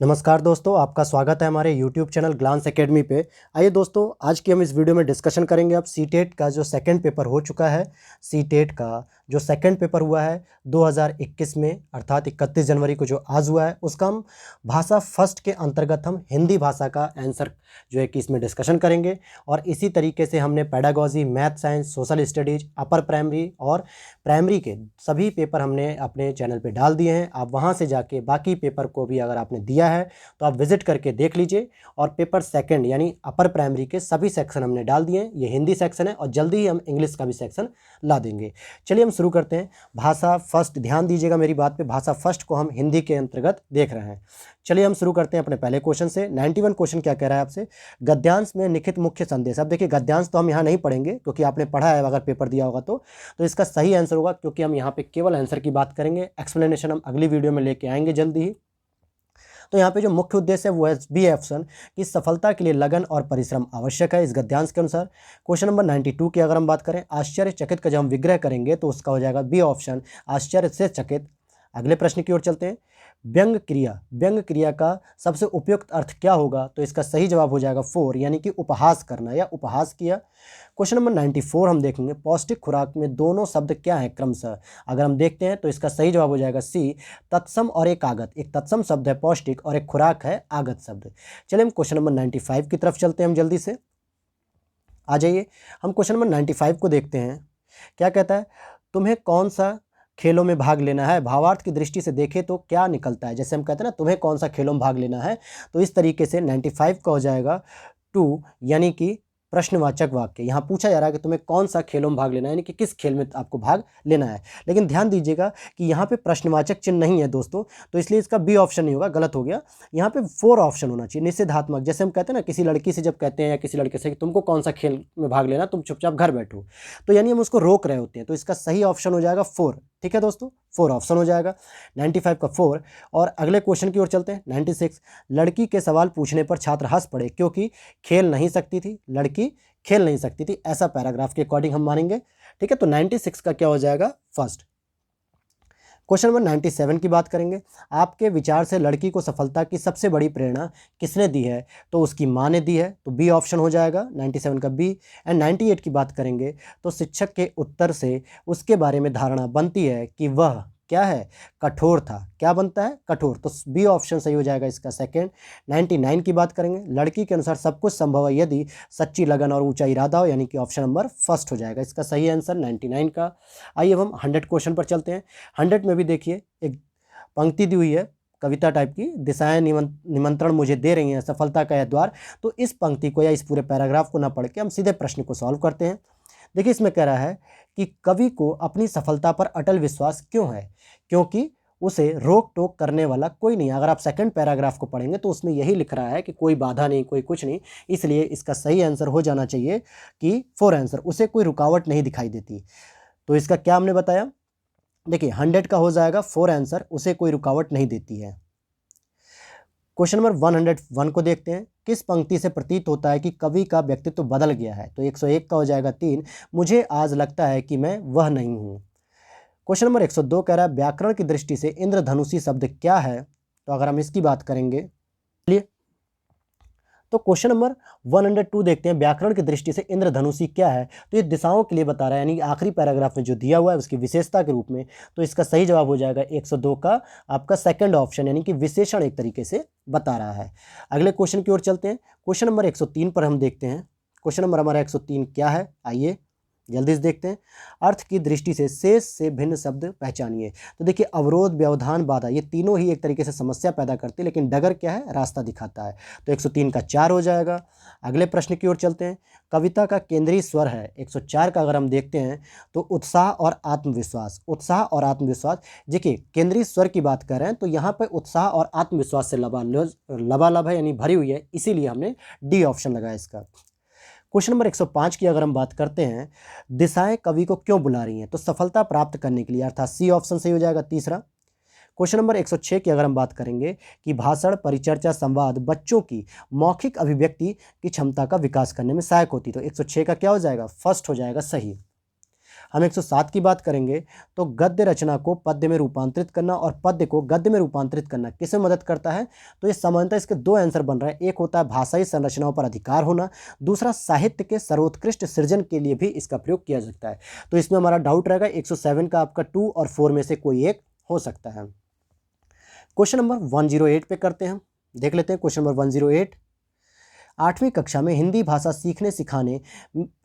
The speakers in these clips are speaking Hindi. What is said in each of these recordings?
नमस्कार दोस्तों, आपका स्वागत है हमारे YouTube चैनल ग्लांस एकेडमी पे। आइए दोस्तों, आज की हम इस वीडियो में डिस्कशन करेंगे। अब सीटेट का जो सेकंड पेपर हो चुका है, सीटेट का जो सेकंड पेपर हुआ है 2021 में, अर्थात 31 जनवरी को जो आज हुआ है, उसका हम भाषा फर्स्ट के अंतर्गत हम हिंदी भाषा का आंसर जो है कि इसमें डिस्कशन करेंगे। और इसी तरीके से हमने pedagogy, math, science, social studies, upper primary और प्राइमरी के सभी पेपर हमने अपने चैनल पे डाल दिए हैं। आप वहाँ से जाके बाकी पेपर को भी अगर आपने दिया है तो आप विजिट करके देख लीजिए। और पेपर सेकंड यानी अपर प्राइमरी के सभी सेक्शन हमने डाल दिए हैं। ये हिंदी सेक्शन है और जल्दी ही हम इंग्लिश का भी सेक्शन ला देंगे। चलिए हम शुरू करते हैं। भाषा फर्स्ट, ध्यान दीजिएगा मेरी बात पे, भाषा फर्स्ट को हम हिंदी के अंतर्गत देख रहे हैं। चलिए हम शुरू करते हैं अपने पहले क्वेश्चन से। 91 क्वेश्चन क्या कह रहा है आपसे, गद्यांश में निहित मुख्य संदेश। अब देखिए, गद्यांश तो हम यहाँ नहीं पढ़ेंगे क्योंकि आपने पढ़ा है अगर पेपर दिया होगा तो इसका सही आंसर होगा, क्योंकि हम यहाँ पे केवल आंसर की बात करेंगे। एक्सप्लेनेशन हम अगली वीडियो में लेके आएंगे जल्दी ही। तो यहाँ पे जो मुख्य उद्देश्य है वो है बी ऑप्शन कि सफलता के लिए लगन और परिश्रम आवश्यक है इस गद्यांश के अनुसार। क्वेश्चन नंबर 92 की अगर हम बात करें, आश्चर्यचकित का जब हम विग्रह करेंगे तो उसका हो जाएगा बी ऑप्शन, आश्चर्य से चकित। अगले प्रश्न की ओर चलते हैं। व्यंग क्रिया का सबसे उपयुक्त अर्थ क्या होगा, तो इसका सही जवाब हो जाएगा 4 यानी कि उपहास करना या उपहास किया। क्वेश्चन नंबर 94 हम देखेंगे, पौष्टिक खुराक में दोनों शब्द क्या है क्रमशः। अगर हम देखते हैं तो इसका सही जवाब हो जाएगा सी, तत्सम और एक आगत। एक तत्सम शब्द है पौष्टिक और एक खुराक है आगत शब्द। चलिए हम क्वेश्चन नंबर 95 की तरफ चलते हैं, हम जल्दी से आ जाइए। हम क्वेश्चन नंबर 95 को देखते हैं। क्या कहता है, तुम्हें कौन सा खेलों में भाग लेना है। भावार्थ की दृष्टि से देखें तो क्या निकलता है, जैसे हम कहते हैं ना, तुम्हें कौन सा खेलों में भाग लेना है, तो इस तरीके से 95 का हो जाएगा 2 यानी कि प्रश्नवाचक वाक्य। यहाँ पूछा जा रहा है कि तुम्हें कौन सा खेलों में भाग लेना है, यानी कि किस खेल में आपको भाग लेना है। लेकिन ध्यान दीजिएगा कि यहाँ पे प्रश्नवाचक चिन्ह नहीं है दोस्तों, तो इसलिए इसका बी ऑप्शन नहीं होगा, गलत हो गया। यहाँ पे 4 ऑप्शन होना चाहिए, निषेधात्मक। जैसे हम कहते हैं ना, किसी लड़की से जब कहते हैं या किसी लड़के से कि तुमको कौन सा खेल में भाग लेना, तुम चुपचाप घर बैठो, तो यानी हम उसको रोक रहे होते हैं। तो इसका सही ऑप्शन हो जाएगा 4। ठीक है दोस्तों, 4 ऑप्शन हो जाएगा, 95 का 4। और अगले क्वेश्चन की ओर चलते हैं। 96, लड़की के सवाल पूछने पर छात्र हंस पड़े क्योंकि खेल नहीं सकती थी। लड़की खेल नहीं सकती थी, ऐसा पैराग्राफ के अकॉर्डिंग हम मानेंगे। ठीक है, तो 96 का क्या हो जाएगा फर्स्ट। क्वेश्चन नंबर 97 की बात करेंगे। आपके विचार से लड़की को सफलता की सबसे बड़ी प्रेरणा किसने दी है, तो उसकी माँ ने दी है, तो बी ऑप्शन हो जाएगा 97 का बी। एंड 98 की बात करेंगे तो शिक्षक के उत्तर से उसके बारे में धारणा बनती है कि वह क्या है, कठोर था। क्या बनता है, कठोर, तो बी ऑप्शन सही हो जाएगा इसका सेकंड। 99 की बात करेंगे, लड़की के अनुसार सब कुछ संभव है यदि सच्ची लगन और ऊंचा इरादा हो, यानी कि ऑप्शन नंबर फर्स्ट हो जाएगा इसका सही आंसर 99 का। आइए अब हम 100 क्वेश्चन पर चलते हैं। 100 में भी देखिए एक पंक्ति दी हुई है कविता टाइप की, दिशाएं निमंत्रण मुझे दे रही हैं सफलता का यह द्वार। तो इस पंक्ति को या इस पूरे पैराग्राफ को ना पढ़ के हम सीधे प्रश्न को सॉल्व करते हैं। देखिए, इसमें कह रहा है कि कवि को अपनी सफलता पर अटल विश्वास क्यों है, क्योंकि उसे रोक टोक करने वाला कोई नहीं। अगर आप सेकंड पैराग्राफ को पढ़ेंगे तो उसमें यही लिख रहा है कि कोई बाधा नहीं, कोई कुछ नहीं, इसलिए इसका सही आंसर हो जाना चाहिए कि 4 आंसर, उसे कोई रुकावट नहीं दिखाई देती। तो इसका क्या हमने बताया, देखिए 100 का हो जाएगा 4 आंसर, उसे कोई रुकावट नहीं देती है। क्वेश्चन नंबर 101 को देखते हैं। किस पंक्ति से प्रतीत होता है कि कवि का व्यक्तित्व बदल गया है, तो 101 का हो जाएगा 3, मुझे आज लगता है कि मैं वह नहीं हूँ। क्वेश्चन नंबर 102 कह रहा है व्याकरण की दृष्टि से इंद्रधनुषी शब्द क्या है, तो अगर हम इसकी बात करेंगे, चलिए तो क्वेश्चन नंबर 102 देखते हैं, व्याकरण की दृष्टि से इंद्रधनुषी क्या है, तो ये दिशाओं के लिए बता रहा है, यानी आखिरी पैराग्राफ में जो दिया हुआ है उसकी विशेषता के रूप में। तो इसका सही जवाब हो जाएगा 102 का आपका सेकंड ऑप्शन, यानी कि विशेषण एक तरीके से बता रहा है। अगले क्वेश्चन की ओर चलते हैं। क्वेश्चन नंबर 103 पर हम देखते हैं। क्वेश्चन नंबर हमारा 103 क्या है, आइए जल्दी से देखते हैं। अर्थ की दृष्टि से शेष से भिन्न शब्द पहचानिए। तो देखिए, अवरोध, व्यवधान, बाधा, ये तीनों ही एक तरीके से समस्या पैदा करती है, लेकिन डगर क्या है, रास्ता दिखाता है। तो 103 का 4 हो जाएगा। अगले प्रश्न की ओर चलते हैं। कविता का केंद्रीय स्वर है 104 का अगर हम देखते हैं तो उत्साह और आत्मविश्वास। उत्साह और आत्मविश्वास, देखिए केंद्रीय स्वर की बात कर रहे हैं तो यहाँ पर उत्साह और आत्मविश्वास से लबालब है, यानी भरी हुई है, इसीलिए हमने डी ऑप्शन लगाया इसका। क्वेश्चन नंबर 105 की अगर हम बात करते हैं, दिशाएं कवि को क्यों बुला रही हैं, तो सफलता प्राप्त करने के लिए, अर्थात सी ऑप्शन सही हो जाएगा तीसरा। क्वेश्चन नंबर 106 की अगर हम बात करेंगे कि भाषण, परिचर्चा, संवाद बच्चों की मौखिक अभिव्यक्ति की क्षमता का विकास करने में सहायक होती, तो 106 का क्या हो जाएगा, फर्स्ट हो जाएगा सही। हम 107 की बात करेंगे तो गद्य रचना को पद्य में रूपांतरित करना और पद्य को गद्य में रूपांतरित करना किसमें मदद करता है? तो ये सामान्यतः इसके दो आंसर बन रहे हैं। एक होता है भाषाई संरचनाओं पर अधिकार होना, दूसरा साहित्य के सर्वोत्कृष्ट सृजन के लिए भी इसका प्रयोग किया सकता है। तो इसमें हमारा डाउट रहेगा 107 का आपका 2 और 4 में से कोई एक हो सकता है। क्वेश्चन नंबर 108 पे करते हैं, देख लेते हैं क्वेश्चन नंबर 108। 8वीं कक्षा में हिंदी भाषा सीखने सिखाने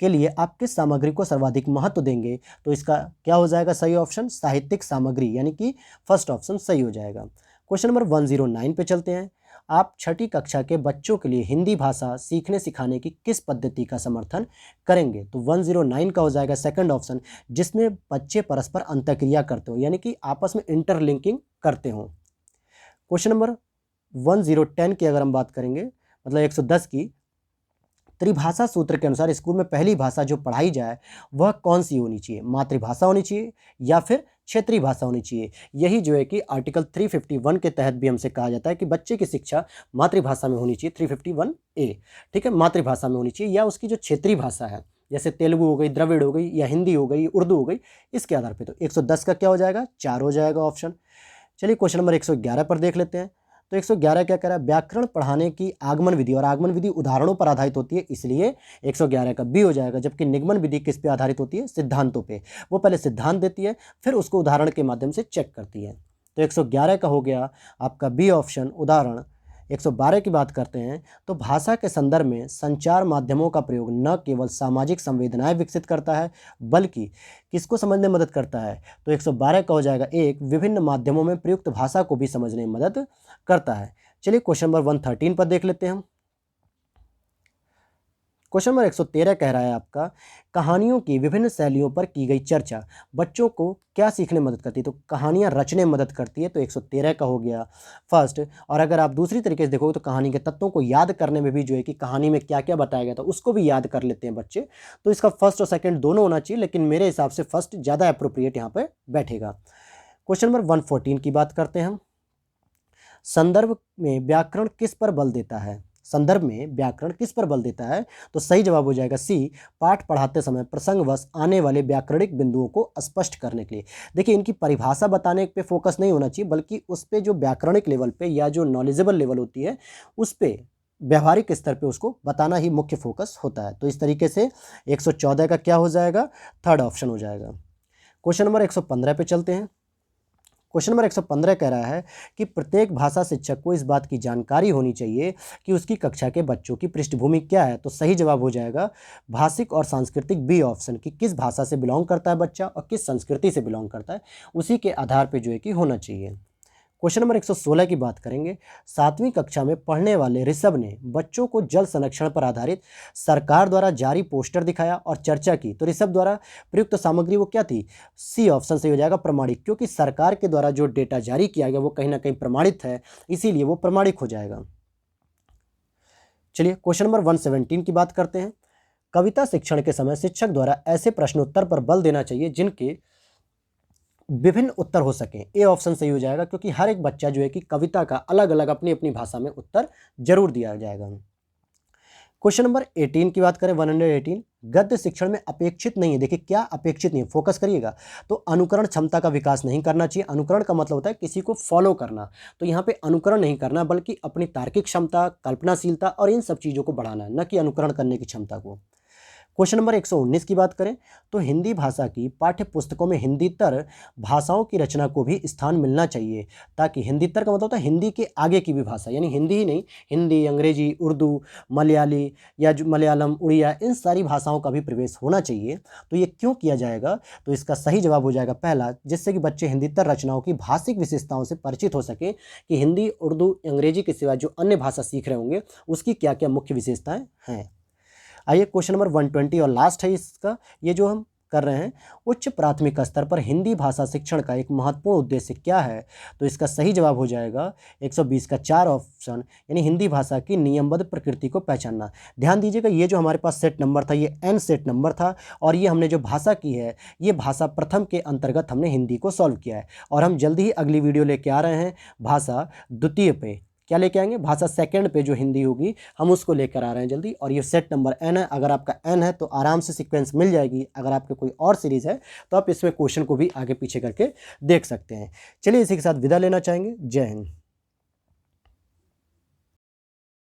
के लिए आप किस सामग्री को सर्वाधिक महत्व देंगे? तो इसका क्या हो जाएगा सही ऑप्शन? साहित्यिक सामग्री, यानी कि फर्स्ट ऑप्शन सही हो जाएगा। क्वेश्चन नंबर 109 पे चलते हैं। आप छठी कक्षा के बच्चों के लिए हिंदी भाषा सीखने सिखाने की किस पद्धति का समर्थन करेंगे? तो 109 का हो जाएगा सेकंड ऑप्शन, जिसमें बच्चे परस्पर अंतःक्रिया करते हो, यानी कि आपस में इंटरलिंकिंग करते हो। क्वेश्चन नंबर 1010 की अगर हम बात करेंगे, मतलब 110 की, त्रिभाषा सूत्र के अनुसार स्कूल में पहली भाषा जो पढ़ाई जाए वह कौन सी होनी चाहिए? मातृभाषा होनी चाहिए या फिर क्षेत्रीय भाषा होनी चाहिए? यही जो है कि आर्टिकल 351 के तहत भी हमसे कहा जाता है कि बच्चे की शिक्षा मातृभाषा में होनी चाहिए, 351A, ठीक है, मातृभाषा में होनी चाहिए या उसकी जो क्षेत्रीय भाषा है, जैसे तेलुगु हो गई, द्रविड़ हो गई, या हिंदी हो गई, उर्दू हो गई, इसके आधार पर। तो 110 का क्या हो जाएगा? 4 हो जाएगा ऑप्शन। चलिए क्वेश्चन नंबर 111 पर देख लेते हैं। तो 111 क्या कह रहा है? व्याकरण पढ़ाने की आगमन विधि, और आगमन विधि उदाहरणों पर आधारित होती है, इसलिए 111 का बी हो जाएगा। जबकि निगमन विधि किस पे आधारित होती है? सिद्धांतों पे। वो पहले सिद्धांत देती है, फिर उसको उदाहरण के माध्यम से चेक करती है। तो 111 का हो गया आपका बी ऑप्शन, उदाहरण। 112 की बात करते हैं तो भाषा के संदर्भ में संचार माध्यमों का प्रयोग न केवल सामाजिक संवेदनाएं विकसित करता है बल्कि किसको समझने में मदद करता है? तो 112 का हो जाएगा एक, विभिन्न माध्यमों में प्रयुक्त भाषा को भी समझने में मदद करता है। चलिए क्वेश्चन नंबर 113 पर देख लेते हैं हम। क्वेश्चन नंबर 113 कह रहा है आपका, कहानियों की विभिन्न शैलियों पर की गई चर्चा बच्चों को क्या सीखने में मदद करती है? तो कहानियां रचने में मदद करती है, तो 113 का हो गया फर्स्ट। और अगर आप दूसरी तरीके से देखोगे तो कहानी के तत्वों को याद करने में भी जो है कि कहानी में क्या क्या बताया गया था उसको भी याद कर लेते हैं बच्चे। तो इसका फर्स्ट और सेकेंड दोनों होना चाहिए, लेकिन मेरे हिसाब से फर्स्ट ज़्यादा अप्रोप्रिएट यहाँ पर बैठेगा। क्वेश्चन नंबर 114 की बात करते हैं हम। संदर्भ में व्याकरण किस पर बल देता है? संदर्भ में व्याकरण किस पर बल देता है? तो सही जवाब हो जाएगा सी, पाठ पढ़ाते समय प्रसंगवश आने वाले व्याकरणिक बिंदुओं को स्पष्ट करने के लिए। देखिए, इनकी परिभाषा बताने पे फोकस नहीं होना चाहिए, बल्कि उस पे जो व्याकरणिक लेवल पे या जो नॉलेजेबल लेवल होती है उस पे, व्यवहारिक स्तर पे उसको बताना ही मुख्य फोकस होता है। तो इस तरीके से 114 का क्या हो जाएगा? थर्ड ऑप्शन हो जाएगा। क्वेश्चन नंबर 115 पे चलते हैं। क्वेश्चन नंबर 115 कह रहा है कि प्रत्येक भाषा शिक्षक को इस बात की जानकारी होनी चाहिए कि उसकी कक्षा के बच्चों की पृष्ठभूमि क्या है। तो सही जवाब हो जाएगा भाषिक और सांस्कृतिक, बी ऑप्शन, कि किस भाषा से बिलोंग करता है बच्चा और किस संस्कृति से बिलोंग करता है, उसी के आधार पर जो है कि होना चाहिए। क्वेश्चन नंबर 116 की बात करेंगे। 7वीं कक्षा में पढ़ने वाले ऋषभ ने बच्चों को जल संरक्षण पर आधारित सरकार द्वारा जारी पोस्टर दिखाया और चर्चा की। तो ऋषभ द्वारा प्रयुक्त सामग्री वो क्या थी? सी ऑप्शन से हो जाएगा प्रमाणिक, क्योंकि सरकार के द्वारा जो डेटा जारी किया गया वो कहीं ना कहीं प्रमाणित है, इसीलिए वो प्रमाणिक हो जाएगा। चलिए क्वेश्चन नंबर 117 की बात करते हैं। कविता शिक्षण के समय शिक्षक द्वारा ऐसे प्रश्नोत्तर पर बल देना चाहिए जिनके विभिन्न उत्तर हो सकें। ए ऑप्शन सही हो जाएगा, क्योंकि हर एक बच्चा जो है कि कविता का अलग अलग अपनी अपनी भाषा में उत्तर जरूर दिया जाएगा। क्वेश्चन नंबर 18 की बात करें, 118, गद्य शिक्षण में अपेक्षित नहीं है। देखिए क्या अपेक्षित नहीं है, फोकस करिएगा। तो अनुकरण क्षमता का विकास नहीं करना चाहिए। अनुकरण का मतलब होता है किसी को फॉलो करना, तो यहाँ पे अनुकरण नहीं करना बल्कि अपनी तार्किक क्षमता, कल्पनाशीलता और इन सब चीज़ों को बढ़ाना है, न कि अनुकरण करने की क्षमता को। क्वेश्चन नंबर 119 की बात करें तो हिंदी भाषा की पाठ्य पुस्तकों में हिंदीतर भाषाओं की रचना को भी स्थान मिलना चाहिए, ताकि हिंदीतर का मतलब होता है हिंदी के आगे की भी भाषा, यानी हिंदी ही नहीं, हिंदी, अंग्रेजी, उर्दू, मलयाली या जो मलयालम, उड़िया, इन सारी भाषाओं का भी प्रवेश होना चाहिए। तो ये क्यों किया जाएगा? तो इसका सही जवाब हो जाएगा पहला, जिससे कि बच्चे हिंदीतर रचनाओं की भाषिक विशेषताओं से परिचित हो सकें कि हिंदी, उर्दू, अंग्रेजी के सिवा जो अन्य भाषा सीख रहे होंगे उसकी क्या क्या मुख्य विशेषताएँ हैं। आइए क्वेश्चन नंबर 120 और लास्ट है इसका, ये जो हम कर रहे हैं, उच्च प्राथमिक स्तर पर हिंदी भाषा शिक्षण का एक महत्वपूर्ण उद्देश्य क्या है? तो इसका सही जवाब हो जाएगा 120 का 4 ऑप्शन, यानी हिंदी भाषा की नियमबद्ध प्रकृति को पहचानना। ध्यान दीजिएगा, ये जो हमारे पास सेट नंबर था ये एन सेट नंबर था, और ये हमने जो भाषा की है ये भाषा प्रथम के अंतर्गत हमने हिंदी को सॉल्व किया है, और हम जल्दी ही अगली वीडियो लेके आ रहे हैं भाषा द्वितीय पे। क्या लेके आएंगे, भाषा सेकंड पे जो हिंदी होगी हम उसको लेकर आ रहे हैं जल्दी। और ये सेट नंबर n है, अगर आपका n है तो आराम से सीक्वेंस मिल जाएगी। अगर आपके कोई और सीरीज़ है तो आप इसमें क्वेश्चन को भी आगे पीछे करके देख सकते हैं। चलिए इसी के साथ विदा लेना चाहेंगे। जय हिंद।